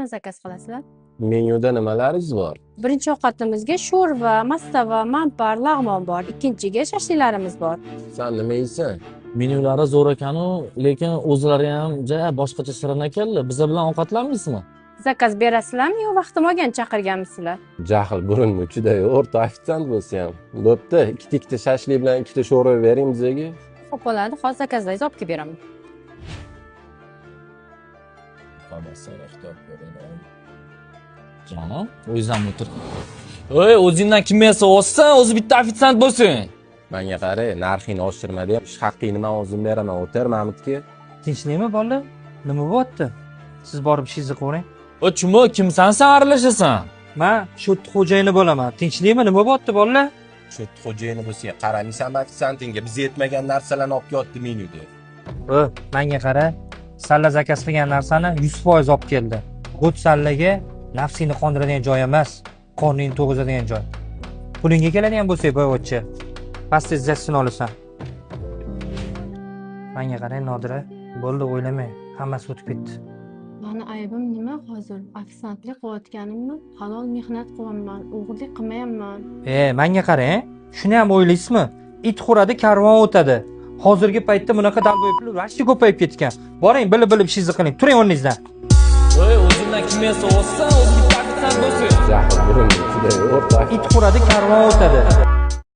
zakaz qilasizlar. Menyuda nimalaringiz bor? Birinchi ovqatimizga sho'rva, mastava, manpar, lag'mon bor. Ikkinchiga shashliklarimiz bor. Sen nima yeysan? Menyulari zo'r ekanu, lekin o'zlari ham boshqacha shirin ekanlar. Bizlar bilan ovqatlanmaysizmi? Zakaz berasizlarmi yo vaqtim olgan chaqirganmisizlar? Jahl burunni uchida o'rta ofitsiant bo'lsa ham. Bo'pti, ikkita shashlik bilan ikkita sho'rva bering bizga. Xo'p bo'ladi, hozir zakazlaringizni olib kelib beraman. Jonim, o'zingdan o'tir. Oy, o'zingdan kim yasa olsan, o'zi bitta ofitsiant bo'lsin. Menga qara, narxini oshirmadi ham, ish haqqini men o'zim beraman. O'tir Mamutga. Tinchlikmi bolalar? Nima bo'lyapti? Siz borib ishingizni qiling. O chimo, kimsan sen aralashasan? Men sho't xo'jayini bo'laman. Tinchlikmi? Nima bo'lyapti bolalar? Sho't xo'jayini bo'lsa, qaramaysan ofitsiantingga biz yetmagan narsalarni olib kelyapti menyuda. Menga qara. Salla zakaz qilgan narsani 100% olib keldi. Bu sallaga nafsini qondiradigan joy emas, qorningni to'g'izadigan joy. Pulingga keladigan bo'lsa, boyvachcha. Pastizatsiyani olasan. Menga qarang, Nodira, bo'ldi o'ylamang. Hammasi o'tib ketdi. Mani aybim nima hozir? Ofitsiantlik qilayotganimmi? Halol mehnat qilyapman, o'g'irlik qilmayapman. Menga qarang, shuni ham o'ylaysizmi? It xuradi, karvon o'tadi. Hozirgi paytda bunaqa dalboylar rashti ko'payib ketgan. Boring, bilib ishingizni qiling. Turing o'rningizdan. Oy, o'zingdan kim yasa olsan, o'zi bitta ofitsiant bo'lsin. Jahl burunni uchida o'rta It xuradi, karvon o'tadi.